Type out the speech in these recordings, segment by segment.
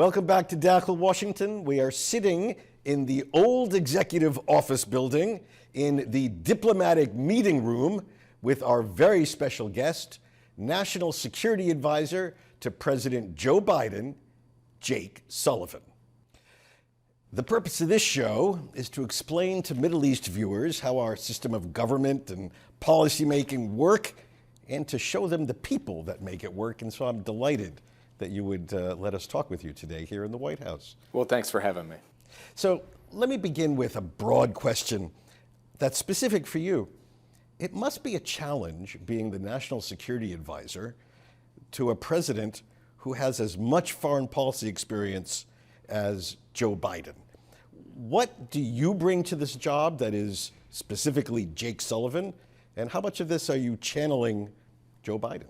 Welcome back to Dakhel, Washington. We are sitting in the old executive office building in the diplomatic meeting room with our very special guest, National Security Advisor to President Joe Biden, Jake Sullivan. The purpose of this show is to explain to Middle East viewers how our system of government and policymaking work, and to show them the people that make it work. And so I'm delighted that you would let us talk with you today here in the White House. Well, thanks for having me. So let me begin with a broad question that's specific for you. It must be a challenge being the National Security Advisor to a president who has as much foreign policy experience as Joe Biden. What do you bring to this job that is specifically Jake Sullivan, and how much of this are you channeling Joe Biden?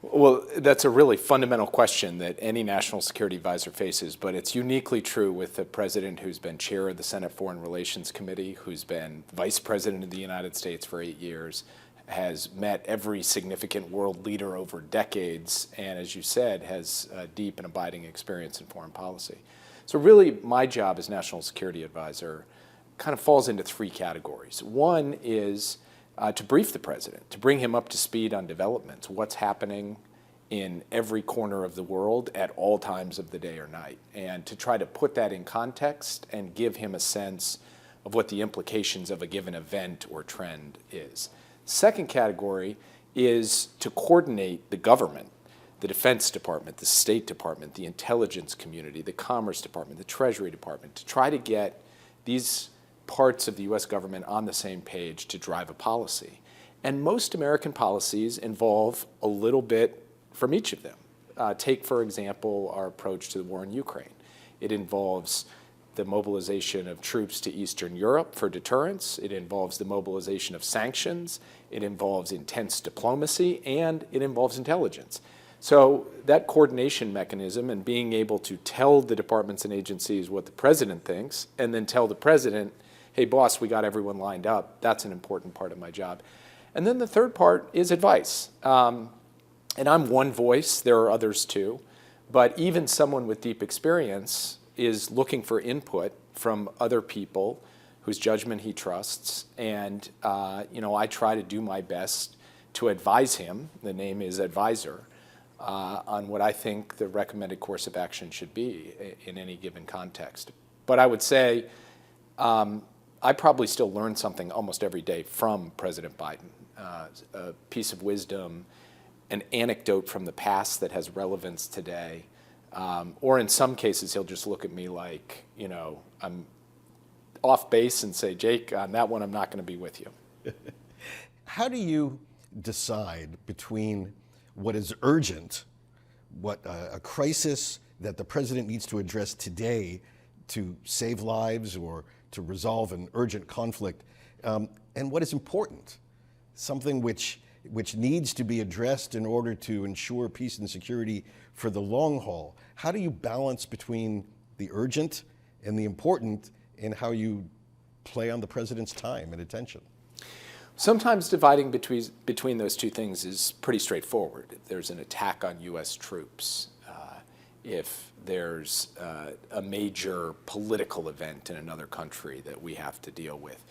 Well, that's a really fundamental question that any national security advisor faces, but it's uniquely true with the president who's been chair of the Senate Foreign Relations Committee, who's been vice president of the United States for 8 years, has met every significant world leader over decades, and as you said, has deep and abiding experience in foreign policy. So really, my job as national security advisor kind of falls into three categories. One is to brief the president, to bring him up to speed on developments, what's happening in every corner of the world at all times of the day or night, and to try to put that in context and give him a sense of what the implications of a given event or trend is. Second category is to coordinate the government, the Defense Department, the State Department, the intelligence community, the Commerce Department, the Treasury Department, to try to get these parts of the U.S. government on the same page to drive a policy. And most American policies involve a little bit from each of them. Take, for example, our approach to the war in Ukraine. It involves the mobilization of troops to Eastern Europe for deterrence. It involves the mobilization of sanctions. It involves intense diplomacy, and it involves intelligence. So that coordination mechanism and being able to tell the departments and agencies what the president thinks, and then tell the president, hey, boss, we got everyone lined up. That's an important part of my job. And then the third part is advice. And I'm one voice. There are others too. But even someone with deep experience is looking for input from other people whose judgment he trusts. And I try to do my best to advise him, the name is advisor, on what I think the recommended course of action should be in any given context. But I would say, I probably still learn something almost every day from President Biden, a piece of wisdom, an anecdote from the past that has relevance today, or in some cases he'll just look at me like, I'm off base and say, Jake, on that one I'm not going to be with you. How do you decide between what is urgent, what a crisis that the president needs to address today to save lives or to resolve an urgent conflict, and what is important, something which needs to be addressed in order to ensure peace and security for the long haul? How do you balance between the urgent and the important in how you play on the president's time and attention? Sometimes dividing between those two things is pretty straightforward. If there's an attack on U.S. troops, if there's a major political event in another country that we have to deal with,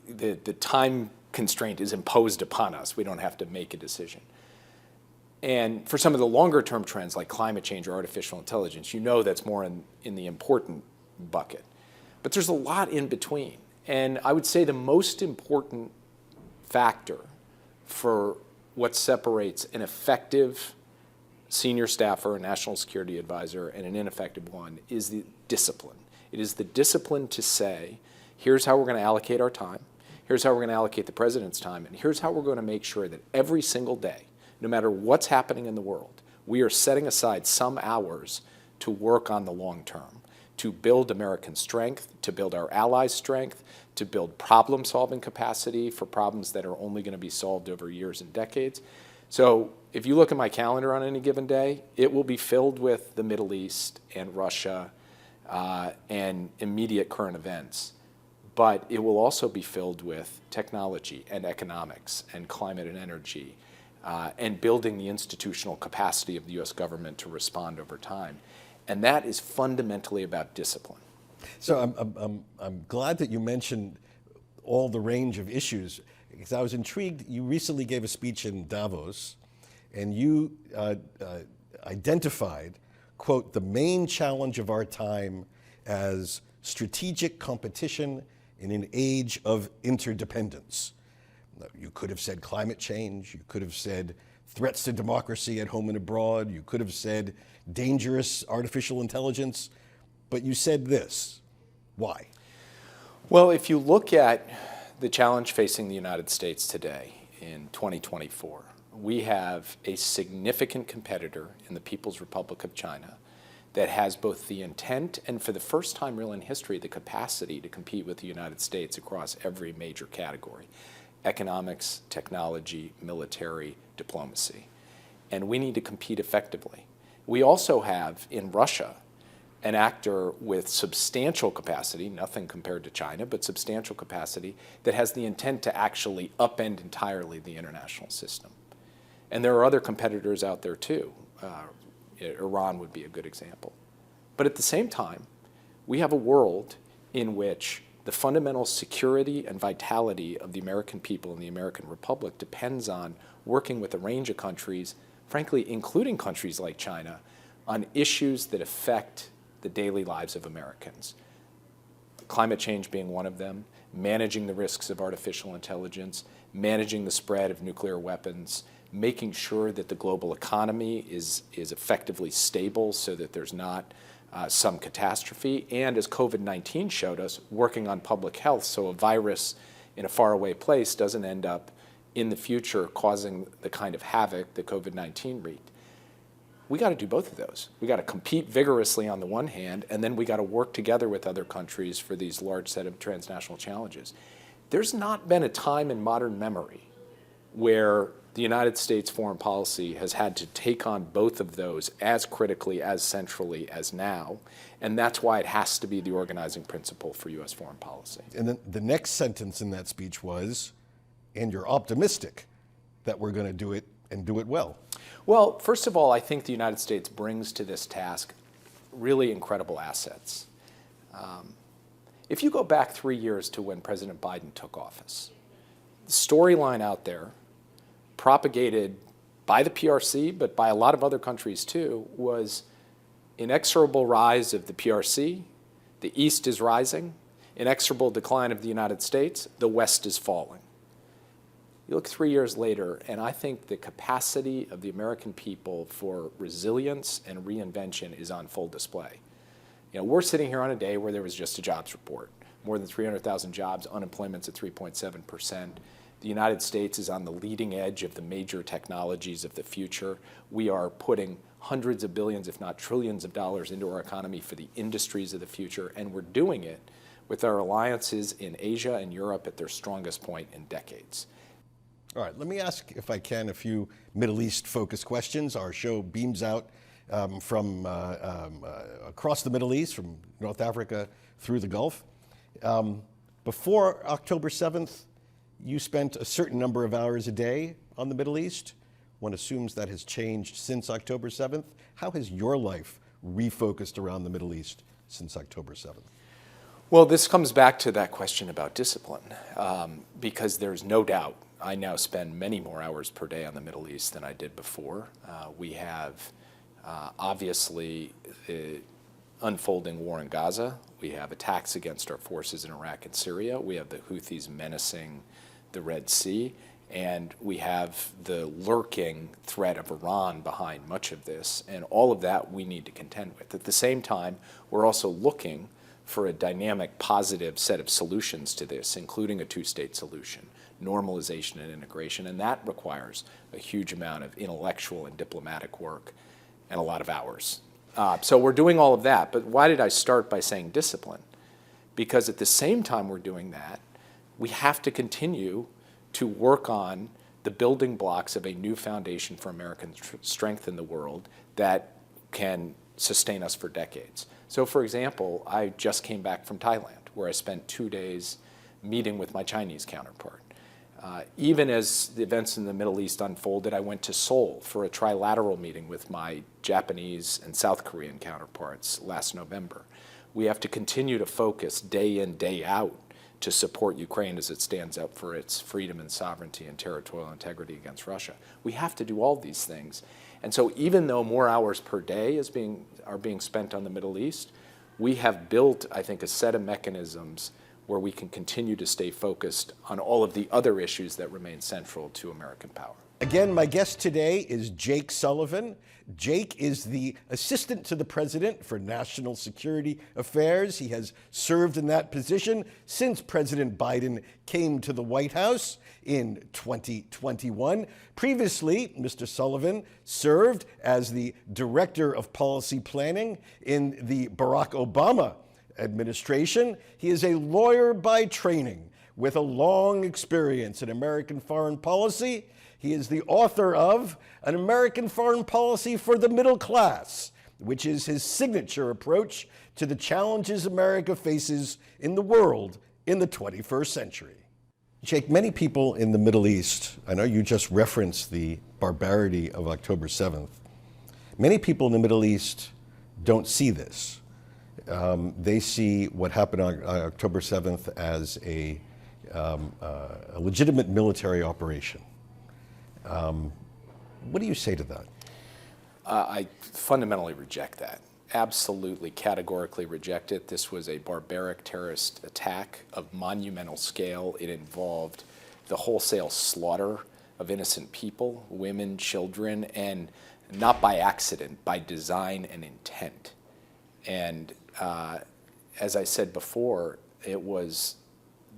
the time constraint is imposed upon us. We don't have to make a decision. And for some of the longer term trends like climate change or artificial intelligence, that's more in the important bucket. But there's a lot in between. And I would say the most important factor for what separates an effective senior staffer, a national security advisor, and an ineffective one is the discipline. It is the discipline to say, here's how we're going to allocate our time, here's how we're going to allocate the president's time, and here's how we're going to make sure that every single day, no matter what's happening in the world, we are setting aside some hours to work on the long term, to build American strength, to build our allies' strength, to build problem-solving capacity for problems that are only going to be solved over years and decades. So if you look at my calendar on any given day, it will be filled with the Middle East and Russia and immediate current events. But it will also be filled with technology and economics and climate and energy and building the institutional capacity of the U.S. government to respond over time. And that is fundamentally about discipline. So I'm glad that you mentioned all the range of issues, because I was intrigued. You recently gave a speech in Davos, and you identified, quote, the main challenge of our time as strategic competition in an age of interdependence. You could have said climate change, you could have said threats to democracy at home and abroad, you could have said dangerous artificial intelligence, but you said this. Why? Well, if you look at the challenge facing the United States today in 2024, we have a significant competitor in the People's Republic of China that has both the intent and, for the first time really in history, the capacity to compete with the United States across every major category: economics, technology, military, diplomacy. And we need to compete effectively. We also have in Russia an actor with substantial capacity, nothing compared to China, but substantial capacity, that has the intent to actually upend entirely the international system. And there are other competitors out there too. Iran would be a good example. But at the same time, we have a world in which the fundamental security and vitality of the American people and the American Republic depends on working with a range of countries, frankly, including countries like China, on issues that affect the daily lives of Americans. Climate change being one of them, managing the risks of artificial intelligence, managing the spread of nuclear weapons, making sure that the global economy is effectively stable so that there's not some catastrophe, and as COVID-19 showed us, working on public health so a virus in a faraway place doesn't end up in the future causing the kind of havoc that COVID-19 wreaked. We got to do both of those. We got to compete vigorously on the one hand, and then we got to work together with other countries for these large set of transnational challenges. There's not been a time in modern memory where the United States foreign policy has had to take on both of those as critically, as centrally as now, and that's why it has to be the organizing principle for U.S. foreign policy. And then the next sentence in that speech was, and you're optimistic that we're going to do it and do it well. Well, first of all, I think the United States brings to this task really incredible assets. If you go back 3 years to when President Biden took office, the storyline out there, propagated by the PRC, but by a lot of other countries too, was inexorable rise of the PRC, the East is rising, inexorable decline of the United States, the West is falling. You look 3 years later, and I think the capacity of the American people for resilience and reinvention is on full display. You know, we're sitting here on a day where there was just a jobs report. More than 300,000 jobs, unemployment's at 3.7%. The United States is on the leading edge of the major technologies of the future. We are putting hundreds of billions, if not trillions of dollars into our economy for the industries of the future, and we're doing it with our alliances in Asia and Europe at their strongest point in decades. All right, let me ask, if I can, a few Middle East-focused questions. Our show beams out from across the Middle East, from North Africa through the Gulf. Before October 7th, you spent a certain number of hours a day on the Middle East. One assumes that has changed since October 7th. How has your life refocused around the Middle East since October 7th? Well, this comes back to that question about discipline, because there's no doubt I now spend many more hours per day on the Middle East than I did before. We have obviously the unfolding war in Gaza. We have attacks against our forces in Iraq and Syria. We have the Houthis menacing the Red Sea. And we have the lurking threat of Iran behind much of this. And all of that we need to contend with. At the same time, we're also looking for a dynamic, positive set of solutions to this, including a two-state solution, normalization and integration. And that requires a huge amount of intellectual and diplomatic work and a lot of hours. So we're doing all of that. But why did I start by saying discipline? Because at the same time we're doing that, we have to continue to work on the building blocks of a new foundation for American strength in the world that can sustain us for decades. So for example, I just came back from Thailand, where I spent 2 days meeting with my Chinese counterpart. Even as the events in the Middle East unfolded, I went to Seoul for a trilateral meeting with my Japanese and South Korean counterparts last November. We have to continue to focus day in, day out to support Ukraine as it stands up for its freedom and sovereignty and territorial integrity against Russia. We have to do all these things. And so even though more hours per day are being spent on the Middle East, we have built, I think, a set of mechanisms where we can continue to stay focused on all of the other issues that remain central to American power. Again, my guest today is Jake Sullivan. Jake is the Assistant to the President for National Security Affairs. He has served in that position since President Biden came to the White House in 2021. Previously, Mr. Sullivan served as the Director of Policy Planning in the Barack Obama administration. He is a lawyer by training with a long experience in American foreign policy. He is the author of An American Foreign Policy for the Middle Class, which is his signature approach to the challenges America faces in the world in the 21st century. Jake, many people in the Middle East, I know you just referenced the barbarity of October 7th. Many people in the Middle East don't see this. They see what happened on October 7th as a legitimate military operation. What do you say to that? I fundamentally reject that. Absolutely, categorically reject it. This was a barbaric terrorist attack of monumental scale. It involved the wholesale slaughter of innocent people, women, children, and not by accident, by design and intent. And as I said before, it was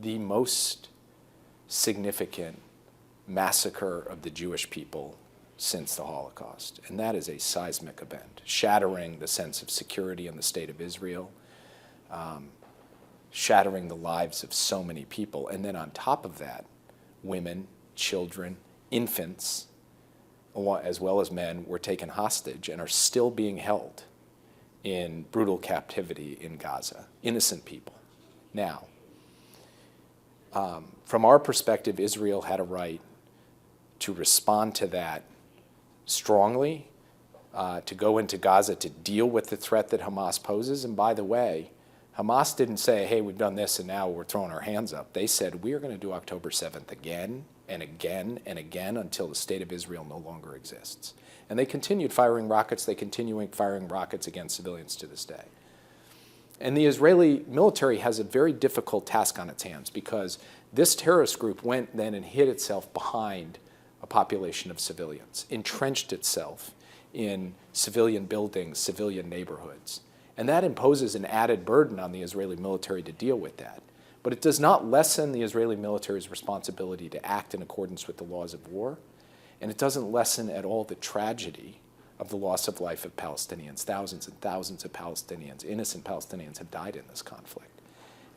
the most significant massacre of the Jewish people since the Holocaust. And that is a seismic event, shattering the sense of security in the state of Israel, shattering the lives of so many people. And then on top of that, women, children, infants, as well as men, were taken hostage and are still being held in brutal captivity in Gaza, innocent people. Now, from our perspective, Israel had a right to respond to that strongly, to go into Gaza to deal with the threat that Hamas poses. And by the way, Hamas didn't say, hey, we've done this and now we're throwing our hands up. They said, we are going to do October 7th again and again and again until the state of Israel no longer exists. And they continued firing rockets. They continue firing rockets against civilians to this day. And the Israeli military has a very difficult task on its hands because this terrorist group went then and hid itself behind a population of civilians, entrenched itself in civilian buildings, civilian neighborhoods. And that imposes an added burden on the Israeli military to deal with that. But it does not lessen the Israeli military's responsibility to act in accordance with the laws of war. And it doesn't lessen at all the tragedy of the loss of life of Palestinians. Thousands and thousands of Palestinians, innocent Palestinians, have died in this conflict.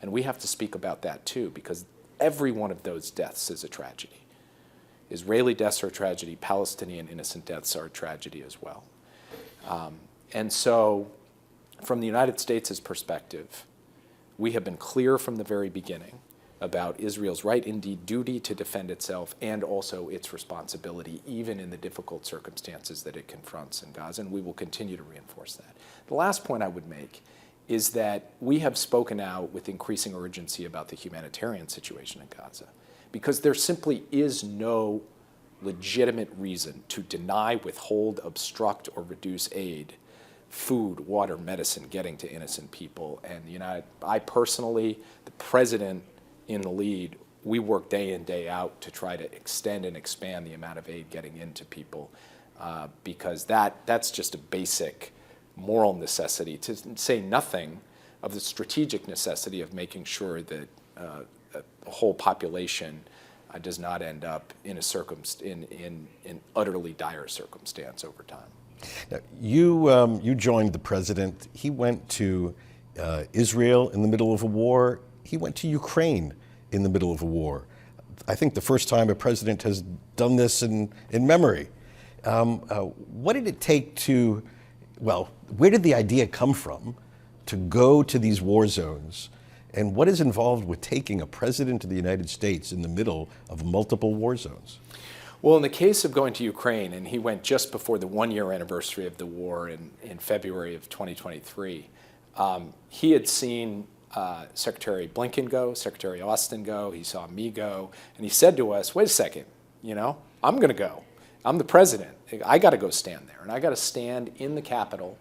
And we have to speak about that too, because every one of those deaths is a tragedy. Israeli deaths are a tragedy. Palestinian innocent deaths are a tragedy as well. And so, from the United States' perspective, we have been clear from the very beginning about Israel's right, indeed duty, to defend itself and also its responsibility, even in the difficult circumstances that it confronts in Gaza, and we will continue to reinforce that. The last point I would make is that we have spoken out with increasing urgency about the humanitarian situation in Gaza, because there simply is no legitimate reason to deny, withhold, obstruct, or reduce aid, food, water, medicine, getting to innocent people. And I personally, the president in the lead, we work day in, day out to try to extend and expand the amount of aid getting into people, because that's just a basic moral necessity, to say nothing of the strategic necessity of making sure that a whole population does not end up in in utterly dire circumstance over time. Now, you joined the president. He went to Israel in the middle of a war. He went to Ukraine in the middle of a war. I think the first time a president has done this in memory. What did it take where did the idea come from to go to these war zones And what is involved with taking a president of the United States in the middle of multiple war zones? Well, in the case of going to Ukraine, and he went just before the one-year anniversary of the war in February of 2023, he had seen Secretary Blinken go, Secretary Austin go, he saw me go, and he said to us, wait a second, I'm going to go. I'm the president. I got to go stand there, and I got to stand in the capital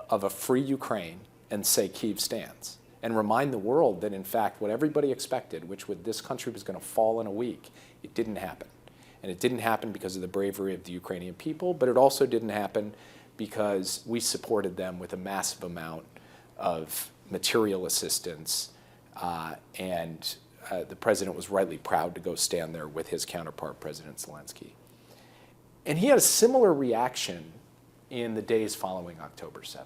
of a free Ukraine and say Kyiv stands, and remind the world that, in fact, what everybody expected, which this country was going to fall in a week, it didn't happen. And it didn't happen because of the bravery of the Ukrainian people, but it also didn't happen because we supported them with a massive amount of material assistance, and the president was rightly proud to go stand there with his counterpart, President Zelensky. And he had a similar reaction in the days following October 7th.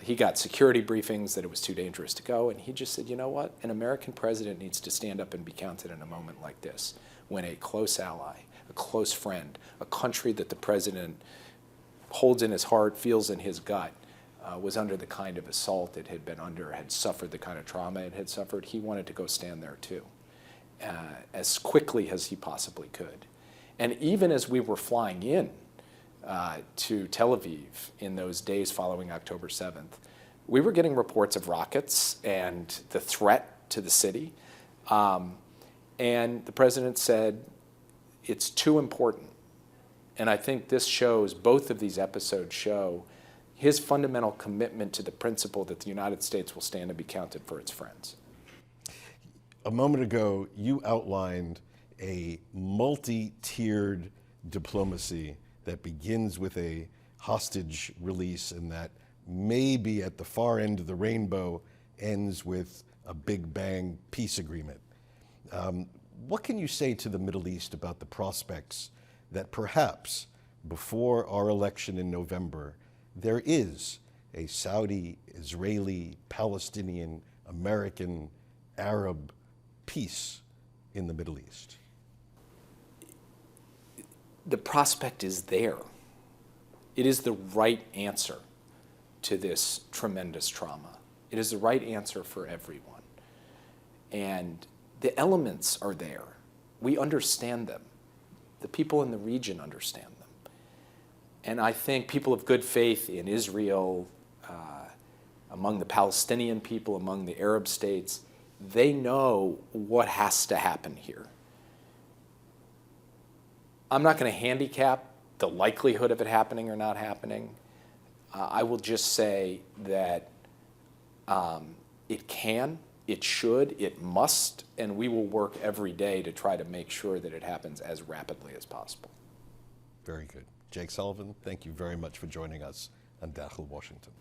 He got security briefings that it was too dangerous to go, and he just said, you know what? An American president needs to stand up and be counted in a moment like this, when a close ally, a close friend, a country that the president holds in his heart, feels in his gut, was under the kind of assault it had been under, had suffered the kind of trauma it had suffered. He wanted to go stand there too, as quickly as he possibly could. And even as we were flying in to Tel Aviv in those days following October 7th, we were getting reports of rockets and the threat to the city. And the president said, it's too important. And I think this shows, both of these episodes show, his fundamental commitment to the principle that the United States will stand and be counted for its friends. A moment ago, you outlined a multi-tiered diplomacy that begins with a hostage release and that maybe at the far end of the rainbow ends with a big bang peace agreement. What can you say to the Middle East about the prospects that perhaps before our election in November, there is a Saudi, Israeli, Palestinian, American, Arab peace in the Middle East? The prospect is there. It is the right answer to this tremendous trauma. It is the right answer for everyone. And the elements are there. We understand them. The people in the region understand them. And I think people of good faith in Israel, among the Palestinian people, among the Arab states, they know what has to happen here. I'm not going to handicap the likelihood of it happening or not happening. I will just say that it can, it should, it must, and we will work every day to try to make sure that it happens as rapidly as possible. Very good. Jake Sullivan, thank you very much for joining us on Dakhel Washington.